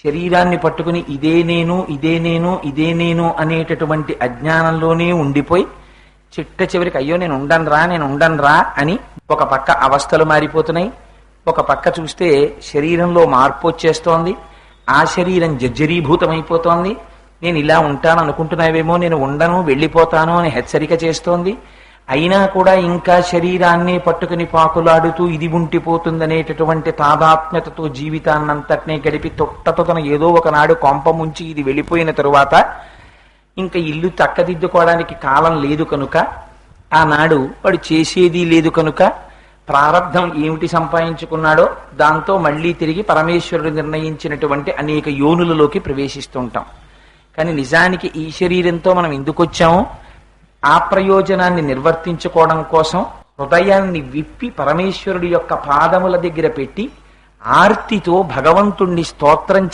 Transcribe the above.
శరీరాన్ని పట్టుకుని ఇదే నేను ఇదే నేను ఇదే నేను అనేటటువంటి అజ్ఞానంలోనే ఉండిపోయి చిట్ట చివరికి అయ్యో నేను ఉండనురా అని ఒక పక్క అవస్థలు మారిపోతున్నాయి, ఒక పక్క చూస్తే శరీరంలో మార్పు వచ్చేస్తోంది, ఆ శరీరం జర్జరీభూతమైపోతోంది. నేను ఇలా ఉంటాను అనుకుంటున్నావేమో, నేను ఉండను వెళ్ళిపోతాను అని హెచ్చరిక చేస్తోంది. అయినా కూడా ఇంకా శరీరాన్ని పట్టుకుని పాకులాడుతూ ఇది ఉంటిపోతుందనేటటువంటి తాదాత్మ్యతతో జీవితాన్నంతటినీ గడిపి తొట్టతొతన ఏదో ఒకనాడు కొంప ముంచి ఇది వెళ్ళిపోయిన తరువాత ఇంకా ఇల్లు చక్కదిద్దుకోవడానికి కాలం లేదు కనుక, ఆనాడు వాడు చేసేది లేదు కనుక ప్రారంధం ఏమిటి సంపాదించుకున్నాడో దాంతో మళ్ళీ తిరిగి పరమేశ్వరుడు నిర్ణయించినటువంటి అనేక యోనులలోకి ప్రవేశిస్తూ ఉంటాం. కానీ నిజానికి ఈ శరీరంతో మనం ఎందుకు వచ్చామో ఆ ప్రయోజనాన్ని నిర్వర్తించుకోవడం కోసం హృదయాన్ని విప్పి పరమేశ్వరుడి యొక్క పాదముల దగ్గర పెట్టి ఆర్తితో భగవంతుణ్ణి స్తోత్రం